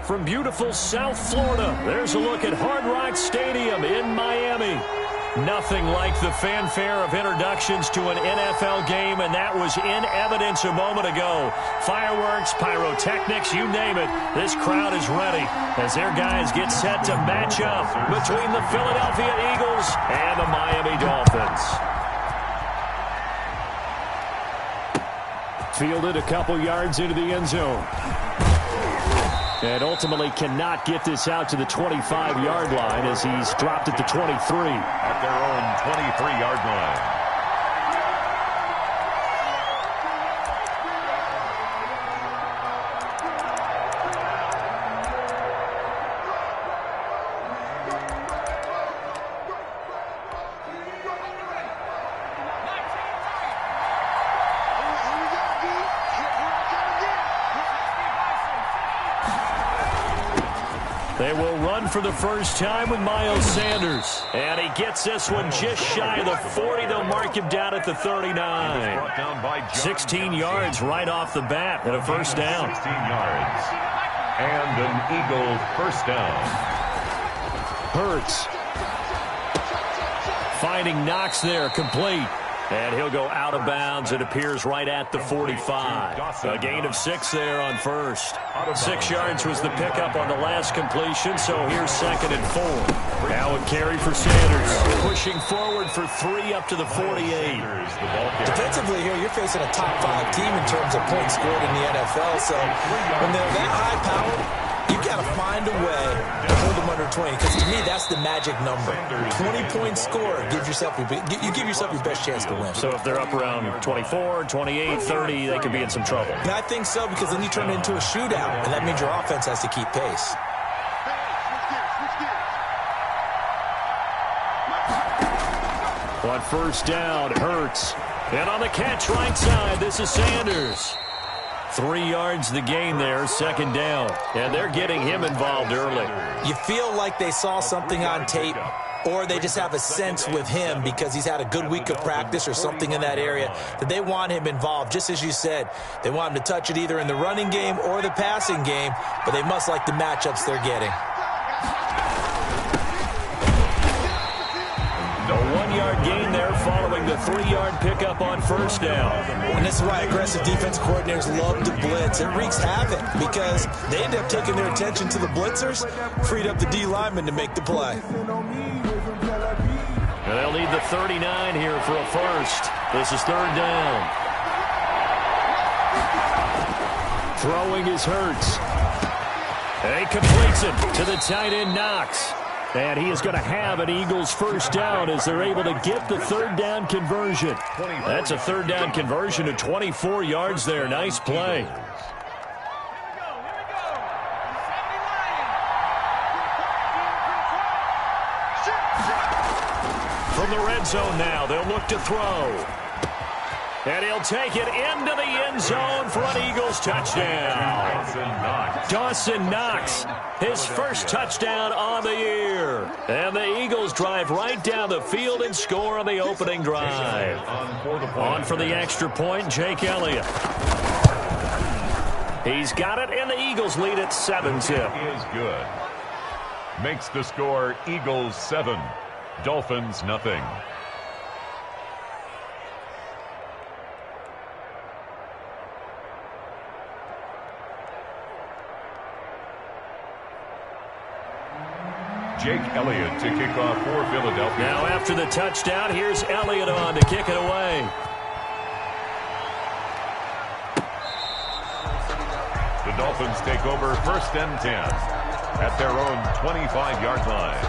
From beautiful South Florida, there's a look at Hard Rock Stadium in Miami. Nothing like the fanfare of introductions to an NFL game, and that was in evidence a moment ago. Fireworks, pyrotechnics, you name it. This crowd is ready as their guys get set to match up between the Philadelphia Eagles and the Miami Dolphins. Fielded a couple yards into the end zone. And ultimately cannot get this out to the 25-yard line as he's dropped at the 23. At their own 23-yard line. They will run for the first time with Miles Sanders. And he gets this one just shy of the 40. They'll mark him down at the 39. 16 yards right off the bat and a first down. 16 yards. And an Eagle first down. Hurts. Finding Knox there, complete. And he'll go out of bounds. It appears right at the 45. A gain of 6 there on first. 6 yards was the pickup on the last completion, so here's 2nd and 4. Now a carry for Sanders. Pushing forward for 3 up to the 48. Defensively here, you're facing a top 5 team in terms of points scored in the NFL, so when they're that high-powered, you've got to find a way to hold them under 20, because to me, that's the magic number. 20-point score gives yourself you give yourself your best chance to win. So if they're up around 24, 28, 30, they could be in some trouble. And I think so, because then you turn it into a shootout, and that means your offense has to keep pace. On first down, Hurts. And on the catch right side, this is Sanders. 3 yards the gain there, 2nd down. And they're getting him involved early. You feel like they saw something on tape, or they just have a sense with him because he's had a good week of practice or something in that area that they want him involved. Just as you said, they want him to touch it either in the running game or the passing game, but they must like the matchups they're getting. A 1-yard gain there following the 3-yard pickup on first down. And this is why aggressive defense coordinators love to blitz. It wreaks havoc because they end up taking their attention to the blitzers, freed up the D lineman to make the play. And they'll need the 39 here for a first. This is 3rd down. Throwing is Hurts. And he completes it to the tight end Knox. And he is going to have an Eagles first down as they're able to get the 3rd down conversion. That's a 3rd down conversion to 24 yards there. Nice play. From the red zone now, they'll look to throw. And he'll take it into the end zone for an Eagles touchdown. Dawson Knox, his first touchdown on the year. And the Eagles drive right down the field and score on the opening drive. On for the extra point, Jake Elliott. He's got it, and the Eagles lead at 7-zip. Is good. Makes the score Eagles 7, Dolphins nothing. Jake Elliott to kick off for Philadelphia. Now after the touchdown, here's Elliott on to kick it away. The Dolphins take over 1st and 10 at their own 25-yard line.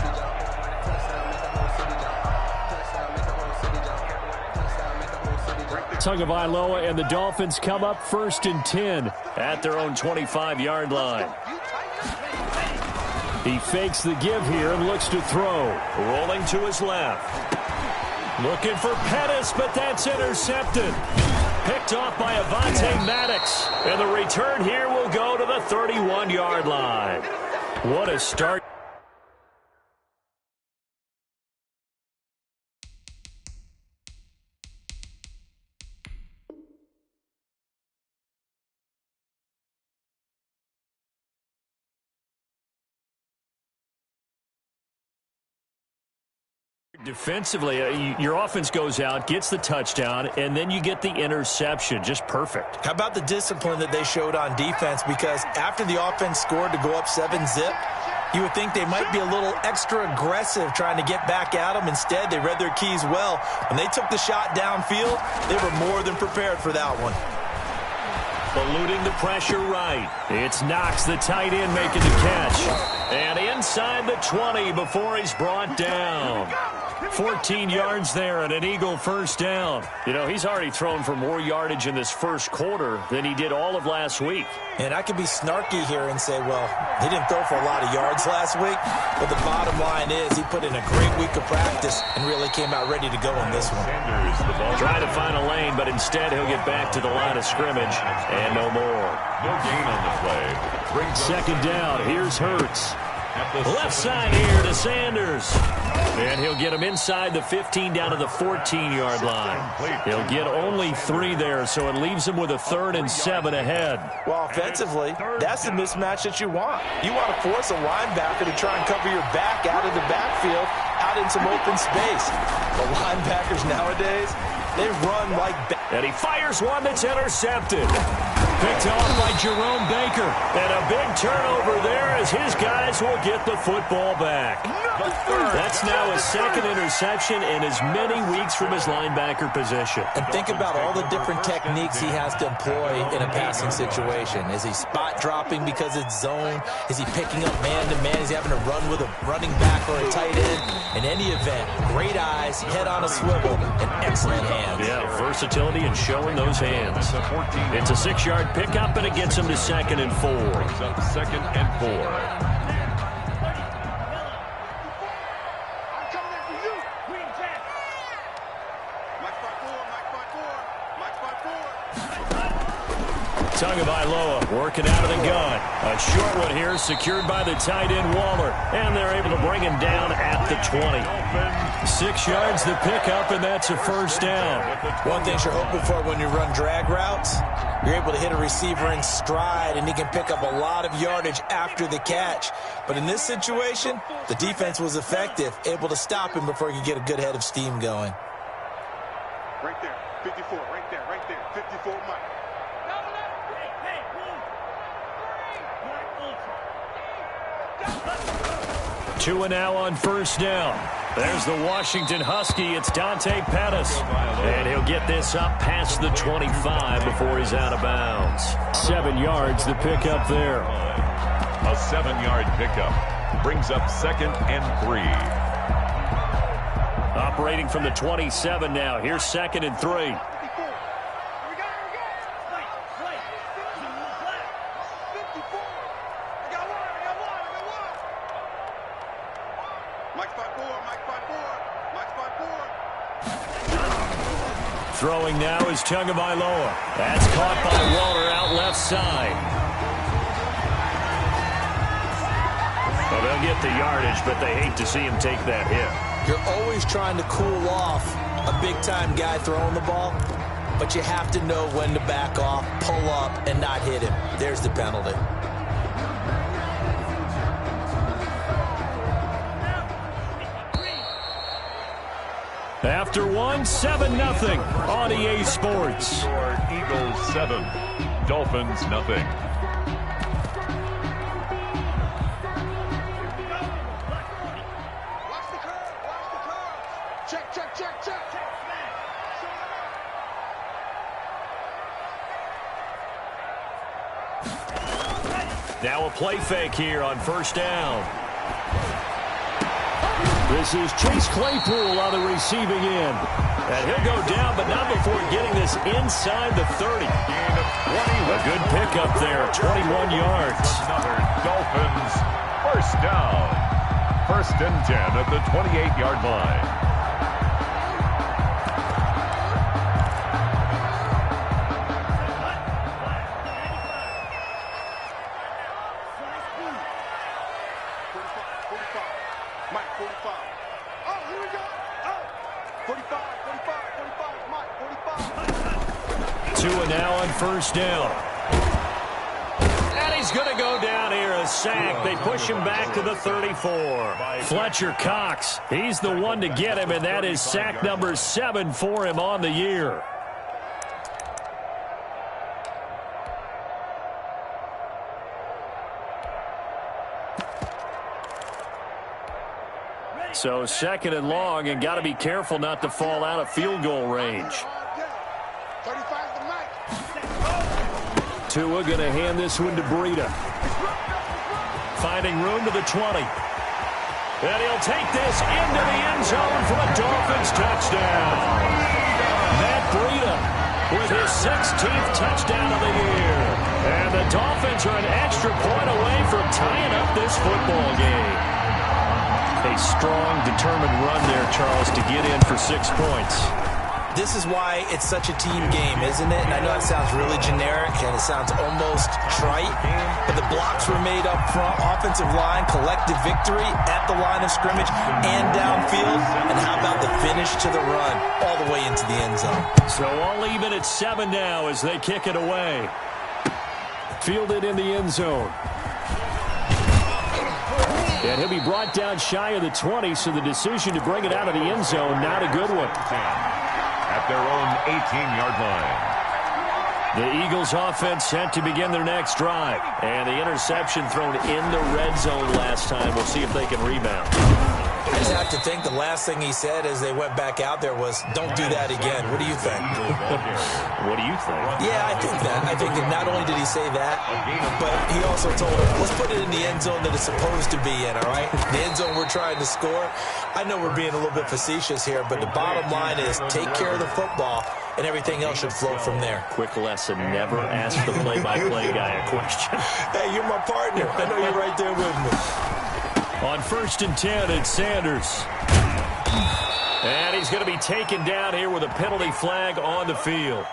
Tagovailoa and the Dolphins come up 1st and 10 at their own 25-yard line. He fakes the give here and looks to throw. Rolling to his left. Looking for Pettis, but that's intercepted. Picked off by Avonte Maddox. And the return here will go to the 31-yard line. What a start. Defensively, your offense goes out, gets the touchdown, and then you get the interception. Just perfect. How about the discipline that they showed on defense? Because after the offense scored to go up 7-zip, you would think they might be a little extra aggressive trying to get back at them. Instead, they read their keys well. When they took the shot downfield, they were more than prepared for that one. Eluding the pressure right. It's Knox, the tight end, making the catch. And inside the 20 before he's brought down. 14 yards there and an Eagle first down. You know, he's already thrown for more yardage in this first quarter than he did all of last week. And I could be snarky here and say, well, he didn't throw for a lot of yards last week. But the bottom line is he put in a great week of practice and really came out ready to go in this one. Trying to find a lane, but instead he'll get back to the line of scrimmage and no more. No gain on the play. Second down. Here's Hurts. Left side here to Sanders. And he'll get him inside the 15 down to the 14-yard line. He'll get only 3 there, so it leaves him with a 3rd and 7 ahead. Well, offensively, that's the mismatch that you want. You want to force a linebacker to try and cover your back out of the backfield, out in some open space. The linebackers nowadays, they run like... And he fires one that's intercepted. Picked off by Jerome Baker. And a big turnover there as his guys will get the football back. That's now his 2nd interception in as many weeks from his linebacker position. And think about all the different techniques he has to employ in a passing situation. Is he spot dropping because it's zone? Is he picking up man-to-man? Is he having to run with a running back or a tight end? In any event, great eyes, head on a swivel, and excellent hands. Yeah, versatility and showing those hands. It's a 6-yard pickup, and it gets him to 2nd and 4. Brings up 2nd and 4. Tagovailoa working out of the gun. A short one here secured by the tight end Waller. And they're able to bring him down at the 20. 6 yards the pickup, and that's a first down. One thing you're hoping for when you run drag routes, you're able to hit a receiver in stride, and he can pick up a lot of yardage after the catch. But in this situation, the defense was effective, able to stop him before he could get a good head of steam going. Right there, 54, right there, 54, Mike. 2 and now on first down. There's the Washington Husky. It's Dante Pettis. And he'll get this up past the 25 before he's out of bounds. 7 yards the pickup there. A 7-yard pickup brings up 2nd and 3. Operating from the 27 now. Here's 2nd and 3. Throwing now is Tagovailoa. That's caught by Waller out left side. Well, they'll get the yardage, but they hate to see him take that hit. You're always trying to cool off a big-time guy throwing the ball, but you have to know when to back off, pull up, and not hit him. There's the penalty. After 7-0 on EA Sports. Eagles 7, Dolphins nothing. Watch the curve, check. Now a play fake here on first down. This is Chase Claypool on the receiving end. And he'll go down, but not before getting this inside the 30. A good pickup there, 21 yards. Another Dolphins first down. 1st and 10 at the 28-yard line. Mike, 45. Oh, here we go. Oh, 45, Mike, 45. 2 and now on first down. And he he's going to go down here, a sack. They push him back to the 34. Fletcher Cox, he's the one to get him, and that is sack number 7 for him on the year. So 2nd and long, and got to be careful not to fall out of field goal range. Tua going to hand this one to Breida. Finding room to the 20. And he'll take this into the end zone for a Dolphins touchdown. Matt Breida with his 16th touchdown of the year. And the Dolphins are an extra point away from tying up this football game. A strong, determined run there, Charles, to get in for 6 points. This is why it's such a team game, isn't it? And I know it sounds really generic and it sounds almost trite, but the blocks were made up front, offensive line, collective victory at the line of scrimmage and downfield. And how about the finish to the run all the way into the end zone? So all even at 7 now as they kick it away. Fielded in the end zone. And he'll be brought down shy of the 20, so the decision to bring it out of the end zone, not a good one. At their own 18-yard line. The Eagles offense set to begin their next drive. And the interception thrown in the red zone last time. We'll see if they can rebound. I just have to think the last thing he said as they went back out there was, don't do that again. What do you think? What do you think? Yeah, I think that. I think that not only did he say that, but he also told him, let's put it in the end zone that it's supposed to be in, all right? The end zone we're trying to score. I know we're being a little bit facetious here, but the bottom line is take care of the football, and everything else should flow from there. Quick lesson, never ask the play-by-play guy a question. Hey, you're my partner. I know you're right there with me. On 1st and 10, it's Sanders. And he's going to be taken down here with a penalty flag on the field.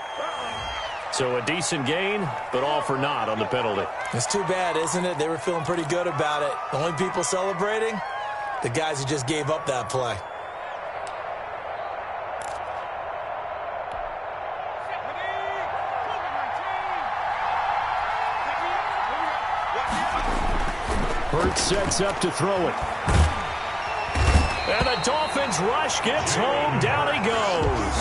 So a decent gain, but all for naught on the penalty. It's too bad, isn't it? They were feeling pretty good about it. The only people celebrating, the guys who just gave up that play. Hurts sets up to throw it. And the Dolphins rush gets home. Down he goes.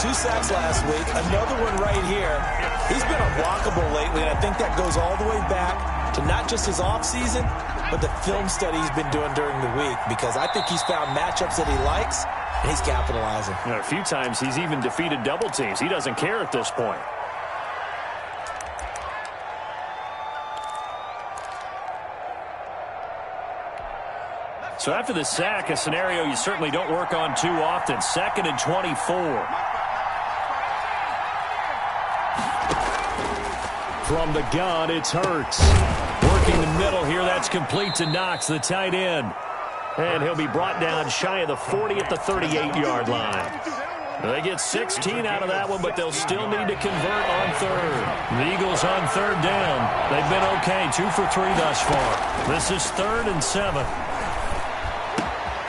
2 sacks last week. Another one right here. He's been unblockable lately, and I think that goes all the way back to not just his offseason, but the film study he's been doing during the week, because I think he's found matchups that he likes, and he's capitalizing. You know, a few times he's even defeated double teams. He doesn't care at this point. So after the sack, a scenario you certainly don't work on too often. 2nd and 24. From the gun, it's Hurts. Working the middle here, that's complete to Knox, the tight end. And he'll be brought down shy of the 40 at the 38-yard line. They get 16 out of that one, but they'll still need to convert on 3rd. The Eagles on 3rd down. They've been okay, 2 for 3 thus far. This is 3rd and 7.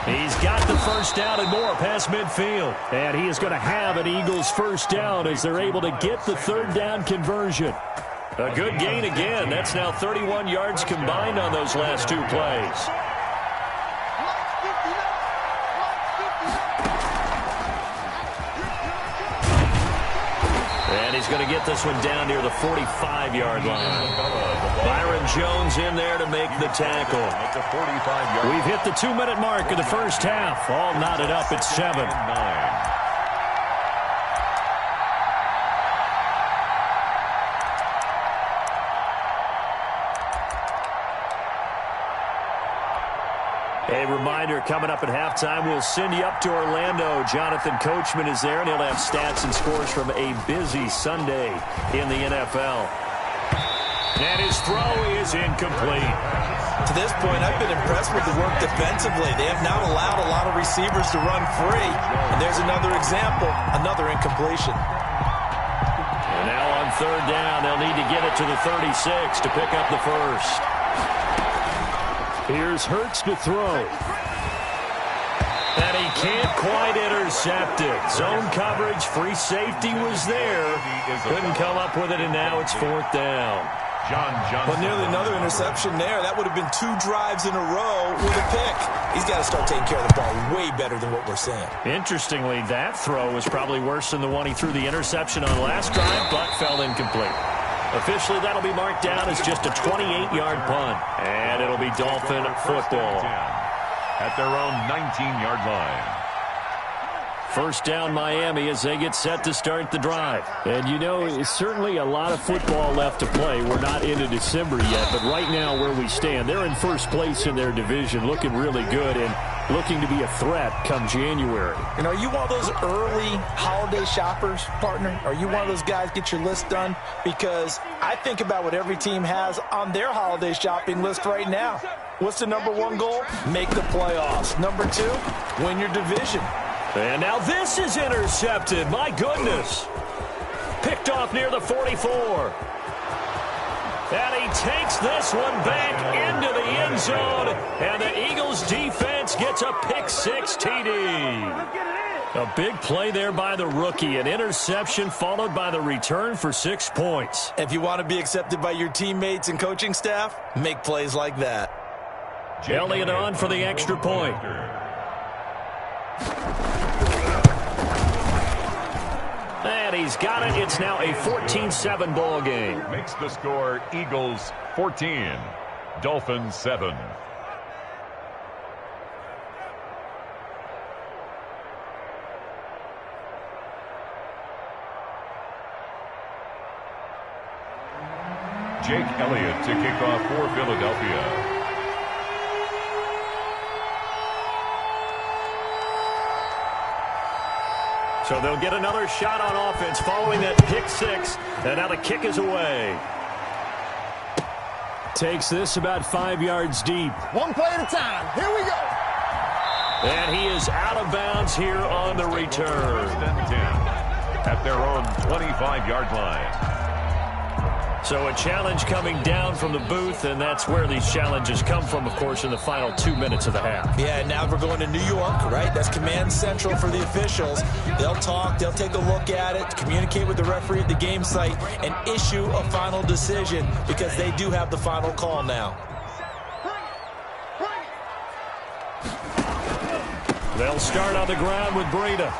He's got the first down and more past midfield. And he is going to have an Eagles first down as they're able to get the 3rd down conversion. A good gain again. That's now 31 yards combined on those last 2 plays. And he's going to get this one down near the 45-yard line. Byron Jones in there to make the tackle. We've hit the 2-minute mark of the first half. All knotted up at 7. A reminder, coming up at halftime, we'll send you up to Orlando. Jonathan Coachman is there, and he'll have stats and scores from a busy Sunday in the NFL. And his throw is incomplete. To this point, I've been impressed with the work defensively. They have not allowed a lot of receivers to run free. And there's another example, another incompletion. And now on 3rd down, they'll need to get it to the 36 to pick up the first. Here's Hurts to throw. And he can't quite intercept it. Zone coverage, free safety was there. Couldn't come up with it, and now it's 4th down. But nearly another interception there. That would have been 2 drives in a row with a pick. He's got to start taking care of the ball way better than what we're seeing. Interestingly, that throw was probably worse than the one he threw the interception on last drive, but fell incomplete. Officially, that'll be marked down as just a 28-yard punt. And it'll be Dolphin football. At their own 19-yard line. First down, Miami, as they get set to start the drive. And, you know, it's certainly a lot of football left to play. We're not into December yet, but right now where we stand, they're in first place in their division, looking really good and looking to be a threat come January. And are you one of those early holiday shoppers, partner? Are you one of those guys get your list done? Because I think about what every team has on their holiday shopping list right now. What's the #1 goal? Make the playoffs. #2, win your division. And now this is intercepted. My goodness. Picked off near the 44. And he takes this one back into the end zone. And the Eagles defense gets a pick-6 TD. A big play there by the rookie. An interception followed by the return for 6 points. If you want to be accepted by your teammates and coaching staff, make plays like that. Elliott on for the extra point. And he's got it. It's now a 14-7 ball game. Makes the score Eagles 14, Dolphins 7. Jake Elliott to kick off for Philadelphia. So they'll get another shot on offense following that pick-6. And now the kick is away. Takes this about 5 yards deep. One play at a time. Here we go. And he is out of bounds here on the return. 10 at their own 25-yard line. So a challenge coming down from the booth, and that's where these challenges come from, of course, in the final 2 minutes of the half. Yeah, now we're going to New York, right? That's command central for the officials. They'll talk, they'll take a look at it, communicate with the referee at the game site, and issue a final decision because they do have the final call now. They'll start on the ground with Breida.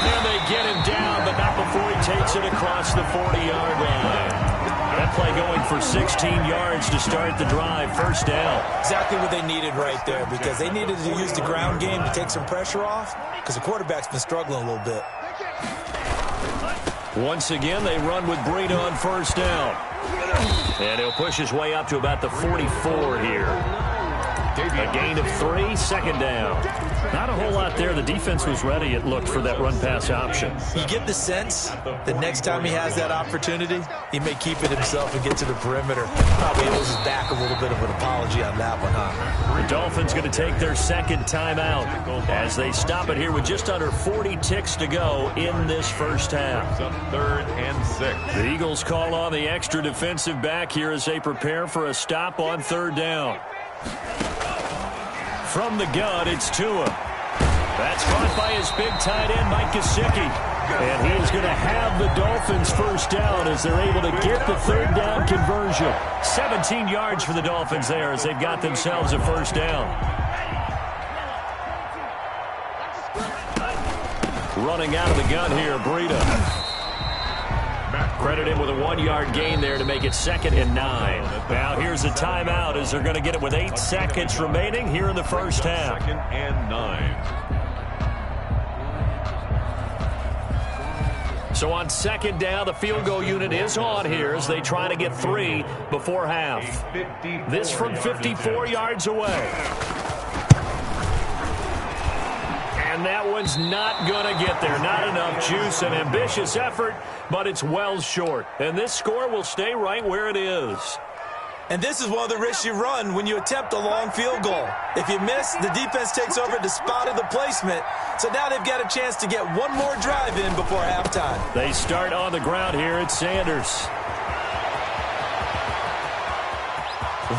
And they get him down, but not before he takes it across the 40-yard line. That play going for 16 yards to start the drive. First down. Exactly what they needed right there because they needed to use the ground game to take some pressure off because the quarterback's been struggling a little bit. Once again, they run with Breida on first down. And he'll push his way up to about the 44 here. A gain of 3, second down. Not a whole lot there. The defense was ready, it looked, for that run-pass option. You get the sense that next time he has that opportunity, he may keep it himself and get to the perimeter. Probably owes his back a little bit of an apology on that one, huh? The Dolphins going to take their second timeout as they stop it here with just under 40 ticks to go in this first half. 3rd and 6. The Eagles call on the extra defensive back here as they prepare for a stop on third down. From the gun, it's Tua. That's caught by his big tight end, Mike Gesicki. And he is going to have the Dolphins first down as they're able to get the third down conversion. 17 yards for the Dolphins there as they've got themselves a first down. Running out of the gun here, Breida. Credit him with a 1-yard gain there to make it 2nd and 9. Now here's a timeout as they're going to get it with 8 seconds remaining here in the first half. 2nd and 9. So on second down, the field goal unit is on here as they try to get 3 before half. This from 54 yards away. And that one's not going to get there. Not enough juice. An ambitious effort, but it's well short. And this score will stay right where it is. And this is one of the risks you run when you attempt a long field goal. If you miss, the defense takes over the spot of the placement. So now they've got a chance to get one more drive in before halftime. They start on the ground here at Sanders.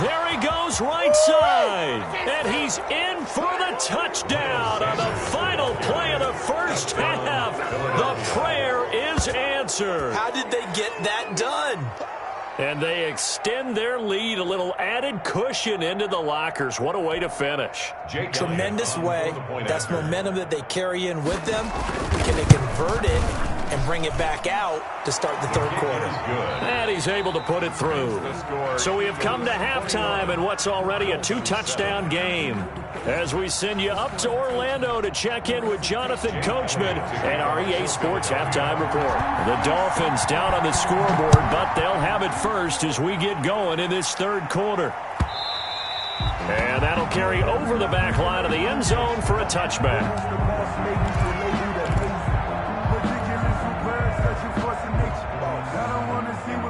There he goes right side. And he's in for the touchdown on the final play of the first half. The prayer is answered. How did they get that done? And they extend their lead, a little added cushion into the lockers. What a way to finish. Tremendous way. That's momentum that they carry in with them. Can they convert it and bring it back out to start the third quarter? And he's able to put it through. So we have come to halftime in what's already a 2-touchdown game. As we send you up to Orlando to check in with Jonathan Coachman and our EA Sports Halftime Report. The Dolphins down on the scoreboard, but they'll have it first as we get going in this third quarter. And that'll carry over the back line of the end zone for a touchback.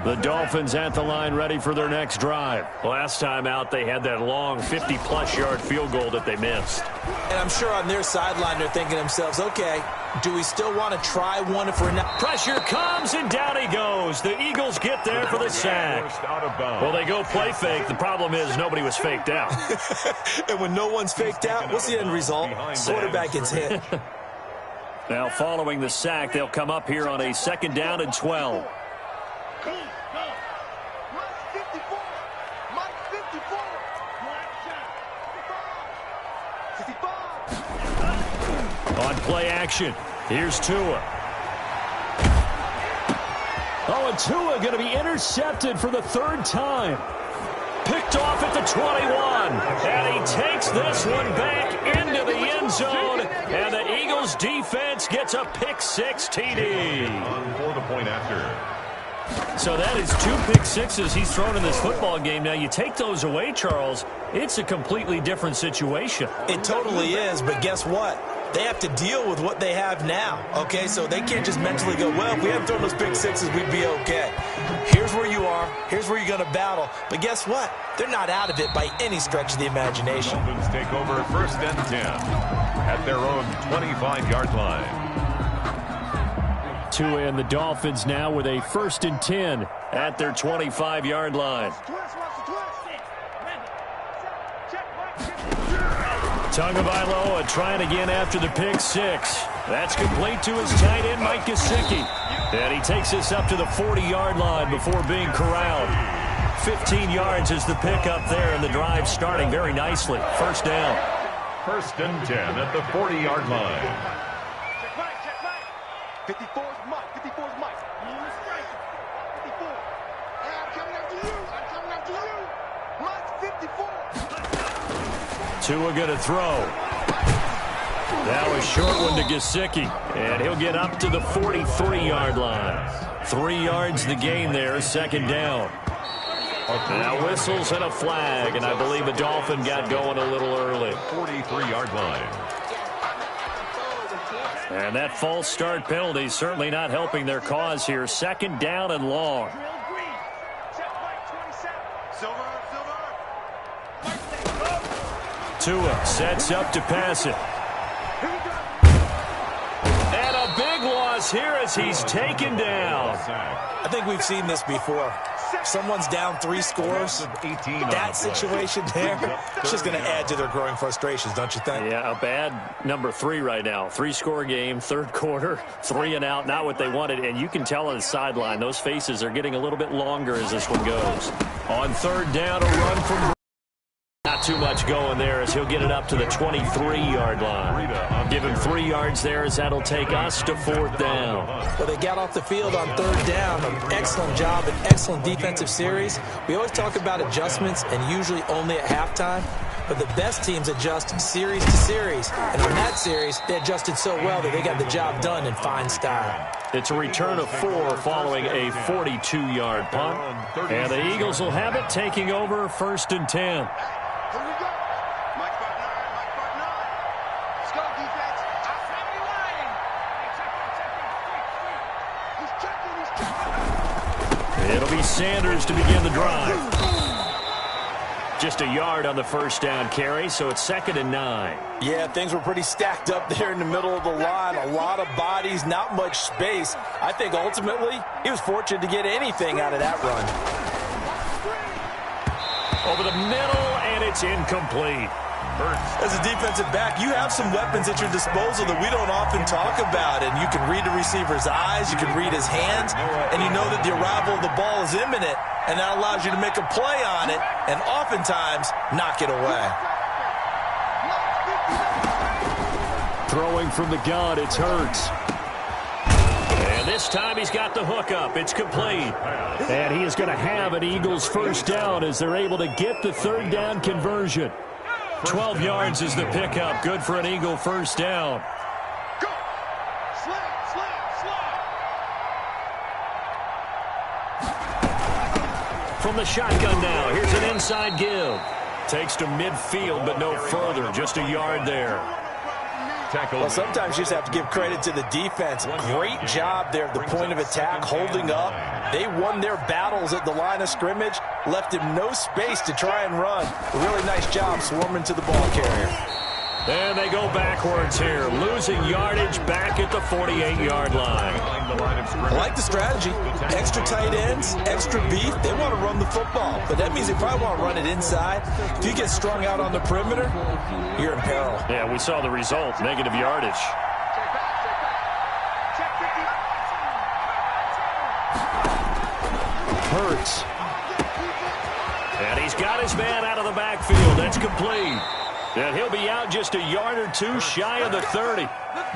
The Dolphins at the line ready for their next drive. Last time out, they had that long 50-plus yard field goal that they missed. And I'm sure on their sideline they're thinking to themselves, okay, do we still want to try one if we're not? Pressure comes, and down he goes. The Eagles get there for the sack. Well, they go play fake. The problem is nobody was faked out. And when no one's faked out, what's the end result? Quarterback gets hit. Now, following the sack, they'll come up here on a 2nd down and 12. On play action, here's Tua. Oh, and Tua going to be intercepted for the 3rd time. Picked off at the 21. And he takes this one back into the end zone. And the Eagles defense gets a pick-6 TD. For the point after. So that is 2 pick-6s he's thrown in this football game. Now, you take those away, Charles, it's a completely different situation. It totally is, but guess what? They have to deal with what they have now, okay? So they can't just mentally go, well, if we hadn't thrown those pick-6s, we'd be okay. Here's where you are. Here's where you're going to battle. But guess what? They're not out of it by any stretch of the imagination. Dolphins take over 1st and 10 at their own 25-yard line. Tua and the Dolphins now with a 1st and 10 at their 25-yard line. Tagovailoa trying again after the pick-6. That's complete to his tight end, Mike Gesicki. And he takes this up to the 40-yard line before being corralled. 15 yards is the pickup there, and the drive starting very nicely. 1st down. 1st and 10 at the 40-yard line. 54's Mike. 54's Mike. 54. Hey, I'm coming after you. I'm coming after you. Mike, 54. Tua going to throw. Now a short one to Gesicki. And he'll get up to the 43-yard line. 3 yards the gain there, 2nd down. Now whistles and a flag, and I believe a Dolphin got going a little early. 43-yard line. And that false start penalty certainly not helping their cause here. 2nd down and long. Tua sets up to pass it. And a big loss here as he's taken down. I think we've seen this before. Someone's down 3 scores. That situation there, it's just going to add to their growing frustrations, don't you think? Yeah, a bad number 3 right now. 3-score game, 3rd quarter, 3 and out, not what they wanted. And you can tell on the sideline, those faces are getting a little bit longer as this one goes. On 3rd down, a run from... Not too much going there as he'll get it up to the 23-yard line. Give him 3 yards there as that'll take us to 4th down. Well, they got off the field on 3rd down. An excellent job, an excellent defensive series. We always talk about adjustments and usually only at halftime. But the best teams adjust series to series. And on that series, they adjusted so well that they got the job done in fine style. It's a return of 4 following a 42-yard punt. And the Eagles will have it taking over 1st and 10. Here we go. Mike part 9. Mike part 9. Let's go, defense. Outside the line. He's checking. It'll be Sanders to begin the drive. Just a yard on the 1st down carry, so it's 2nd and 9. Yeah, things were pretty stacked up there in the middle of the line. A lot of bodies, not much space. I think ultimately he was fortunate to get anything out of that run. Over the middle, and it's incomplete. As a defensive back, you have some weapons at your disposal that we don't often talk about. And you can read the receiver's eyes, you can read his hands, and you know that the arrival of the ball is imminent. and that allows you to make a play on it and oftentimes knock it away. Throwing from the gun, it's Hurts. And this time he's got the hook up. It's complete. And he is going to have an Eagles first down as they're able to get the third down conversion. 12 yards is the pickup. Good for an Eagle first down. Go. Slide, slide, slide. From the shotgun now, here's an inside give. Takes to midfield, but no further. Just a yard there. Well, sometimes you just have to give credit to the defense. Great job there at the point of attack, holding up. They won their battles at the line of scrimmage, left him no space to try and run. A really nice job swarming to the ball carrier. And they go backwards here, losing yardage back at the 48-yard line. I like the strategy. Extra tight ends, extra beef. They want to run the football, but that means they probably want to run it inside. If you get strung out on the perimeter, you're in peril. Yeah, we saw the result, negative yardage. Hurts. And he's got his man out of the backfield. That's complete. And he'll be out just a yard or two shy of the 30.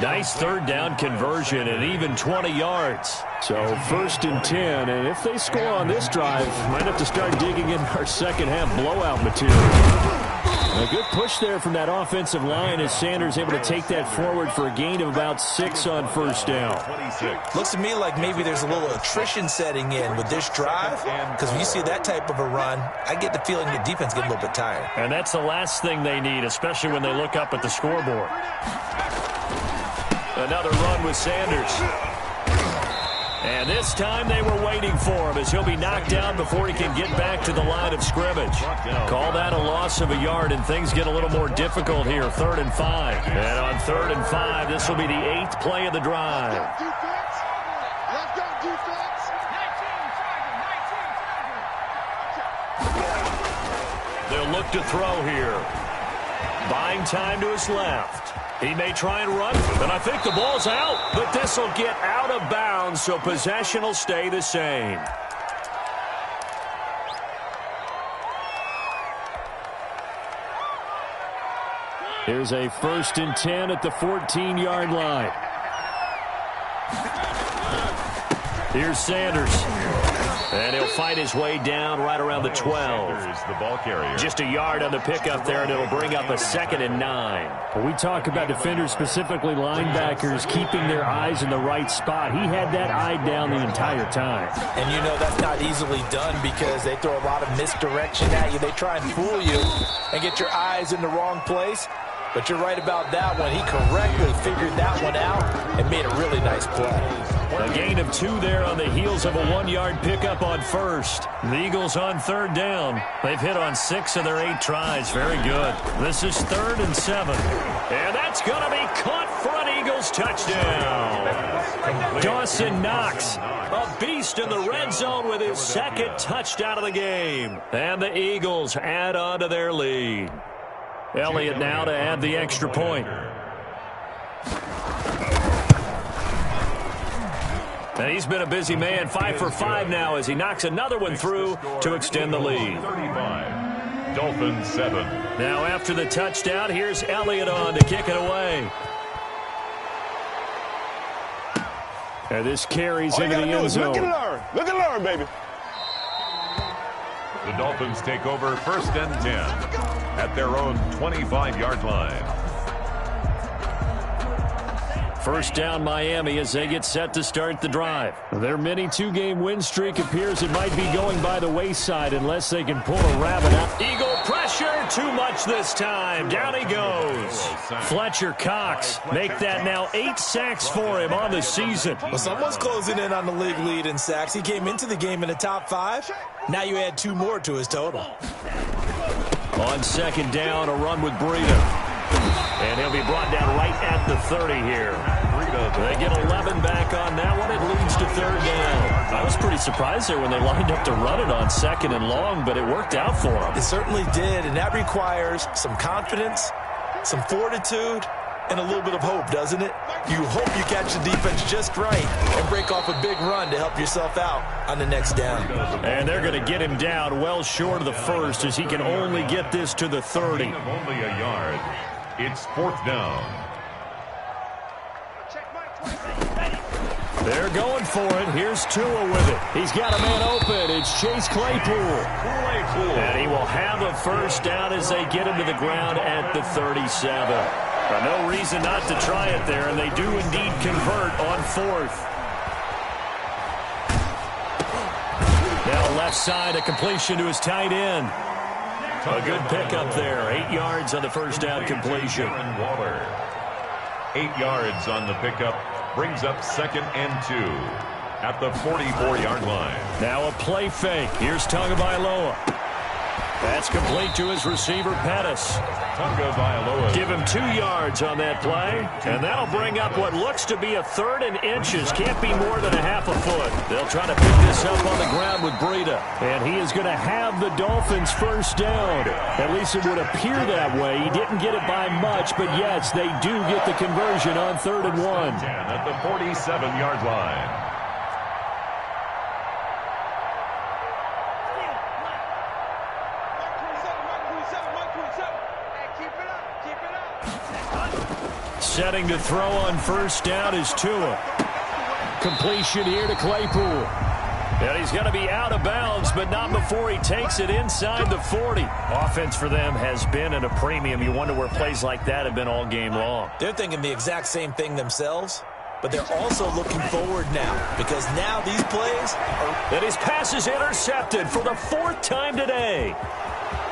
Nice third down conversion and even 20 yards. So 1st and 10, and if they score on this drive, might have to start digging in our second half blowout material. A good push there from that offensive line as Sanders able to take that forward for a gain of about 6 on first down. Looks to me like maybe there's a little attrition setting in with this drive, because when you see that type of a run, I get the feeling the defense gets a little bit tired. And that's the last thing they need, especially when they look up at the scoreboard. Another run with Sanders. And this time they were waiting for him as he'll be knocked down before he can get back to the line of scrimmage. Call that a loss of a yard, and things get a little more difficult here. 3rd and 5. And on 3rd and 5, this will be the 8th play of the drive. Let's go, defense. They'll look to throw here. Buying time to his left. He may try and run, and I think the ball's out. But this will get out of bounds, so possession will stay the same. Here's a 1st and 10 at the 14-yard line. Here's Sanders. And he'll fight his way down right around the 12. The ball carrier. Just a yard on the pickup there, and it'll bring up a 2nd and 9. When we talk about defenders, specifically linebackers, keeping their eyes in the right spot. He had that eye down the entire time. And you know that's not easily done because they throw a lot of misdirection at you. They try and fool you and get your eyes in the wrong place. But you're right about that one. He correctly figured that one out and made a really nice play. A gain of 2 there on the heels of a 1-yard pickup on 1st. The Eagles on 3rd down. They've hit on 6 of their 8 tries. Very good. This is 3rd and 7. And that's going to be caught for an Eagles touchdown. Dawson Knox, a beast in the red zone with his 2nd touchdown of the game. And the Eagles add on to their lead. Elliott now to add the extra point. And he's been a busy man, 5 for 5 now as he knocks another one through to extend the lead. 35. Dolphins 7. Now after the touchdown, here's Elliott on to kick it away. And this carries into the end zone. Look and learn. Look and learn, baby. The Dolphins take over 1st and 10 at their own 25-yard line. 1st down Miami as they get set to start the drive. Their mini 2-game win streak appears it might be going by the wayside unless they can pull a rabbit out. Eagle pressure, too much this time. Down he goes. Fletcher Cox make that now 8 sacks for him on the season. Well, someone's closing in on the league lead in sacks. He came into the game in the top 5. Now you add 2 more to his total. On 2nd down, a run with Breida. And he'll be brought down right at the 30 here. They get 11 back on that one. It leads to 3rd down. I was pretty surprised there when they lined up to run it on 2nd and long, but it worked out for them. It certainly did, and that requires some confidence, some fortitude, and a little bit of hope, doesn't it? You hope you catch the defense just right and break off a big run to help yourself out on the next down. And they're going to get him down well short of the first as he can only get this to the 30. Only a yard. It's 4th down. They're going for it. Here's Tua with it. He's got a man open. It's Chase Claypool. And he will have a first down as they get him to the ground at the 37. No reason not to try it there, and they do indeed convert on 4th. Now left side, a completion to his tight end. A good pickup there. 8 yards on the first down completion. 8 yards on the pickup. Brings up 2nd and 2 at the 44-yard line. Now a play fake. Here's Tagovailoa. That's complete to his receiver, Pettis. Tagovailoa. Give him 2 yards on that play, and that'll bring up what looks to be a 3rd and inches. Can't be more than a half a foot. They'll try to pick this up on the ground with Breida, and he is going to have the Dolphins first down. At least it would appear that way. He didn't get it by much, but yes, they do get the conversion on 3rd and 1. At the 47-yard line. Setting to throw on first down is Tua. Completion here to Claypool. And he's going to be out of bounds, but not before he takes it inside the 40. Offense for them has been at a premium. You wonder where plays like that have been all game long. They're thinking the exact same thing themselves, but they're also looking forward now because now these plays are... And his pass is intercepted for the 4th time today.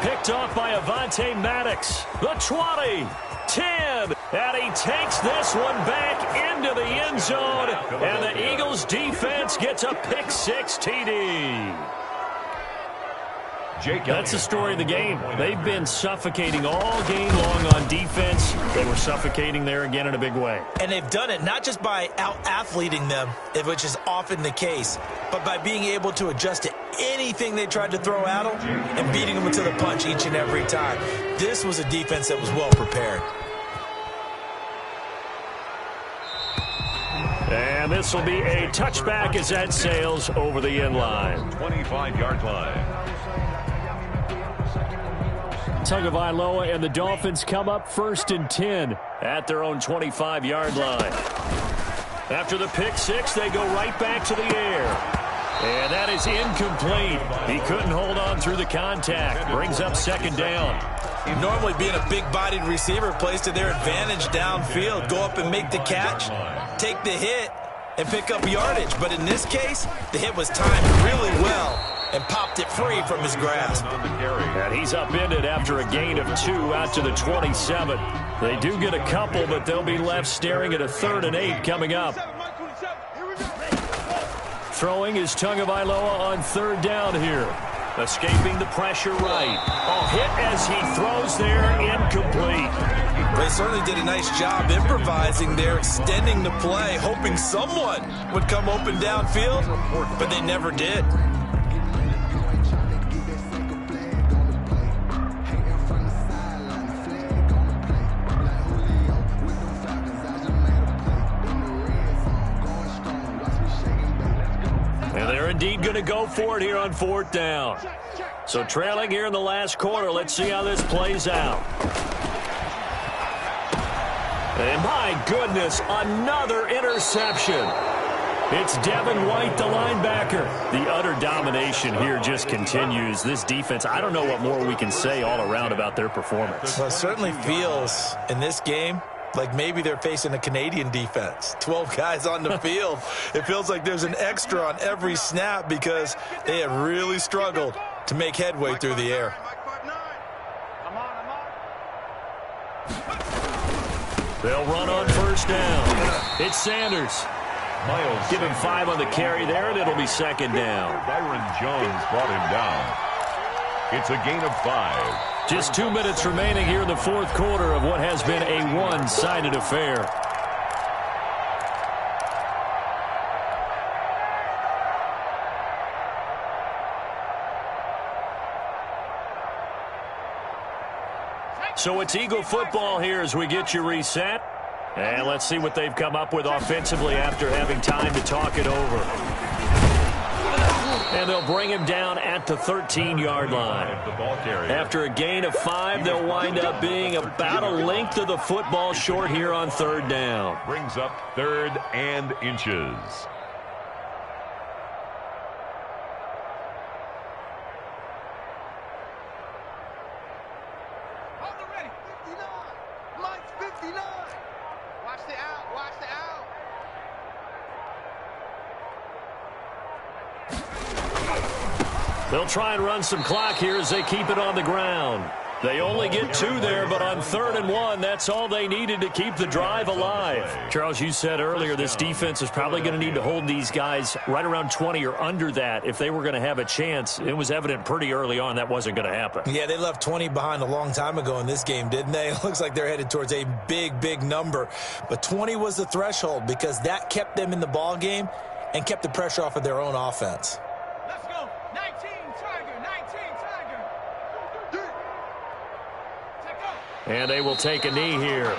Picked off by Avonte Maddox. The 20. 10, and he takes this one back into the end zone, and the Eagles defense gets a pick-6 TD. That's the story of the game. They've been suffocating all game long on defense. They were suffocating there again in a big way. And they've done it not just by out-athleting them, which is often the case, but by being able to adjust to anything they tried to throw at them and beating them to the punch each and every time. This was a defense that was well prepared. And this will be a touchback as that sails over the end line. 25-yard line. Tagovailoa and the Dolphins come up 1st and 10 at their own 25-yard line. After the pick-6, they go right back to the air. And that is incomplete. He couldn't hold on through the contact. Brings up 2nd down. Normally being a big-bodied receiver plays to their advantage downfield. Go up and make the catch, take the hit, and pick up yardage. But in this case, the hit was timed really well and popped it free from his grasp. And he's upended after a gain of 2 out to the 27. They do get a couple, but they'll be left staring at a 3rd and 8 coming up. Throwing is Tagovailoa on 3rd down here. Escaping the pressure right. A hit as he throws there, incomplete. They certainly did a nice job improvising there, extending the play, hoping someone would come open downfield, but they never did. And they're indeed going to go for it here on 4th down. So trailing here in the last quarter, let's see how this plays out. And my goodness, another interception. It's Devin White, the linebacker. The utter domination here just continues. This defense, I don't know what more we can say all around about their performance. Well, it certainly feels in this game like maybe they're facing a Canadian defense. 12 guys on the field. It feels like there's an extra on every snap because they have really struggled to make headway through the air. They'll run on 1st down. It's Sanders. Give him 5 on the carry there, and it'll be 2nd down. Byron Jones brought him down. It's a gain of 5. Just 2 minutes remaining here in the 4th quarter of what has been a one-sided affair. So it's Eagle football here as we get you reset. And let's see what they've come up with offensively after having time to talk it over. And they'll bring him down at the 13-yard line. After a gain of 5, they'll wind up being about a length of the football short here on 3rd down. Brings up 3rd and inches. They'll try and run some clock here as they keep it on the ground. They only get 2 there, but on 3rd and 1, that's all they needed to keep the drive alive. Charles, you said earlier this defense is probably going to need to hold these guys right around 20 or under that if they were going to have a chance. It was evident pretty early on that wasn't going to happen. Yeah, they left 20 behind a long time ago in this game, didn't they? It looks like they're headed towards a big, big number. But 20 was the threshold because that kept them in the ball game and kept the pressure off of their own offense. And they will take a knee here.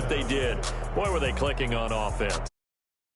They did. Boy, were they clicking on offense.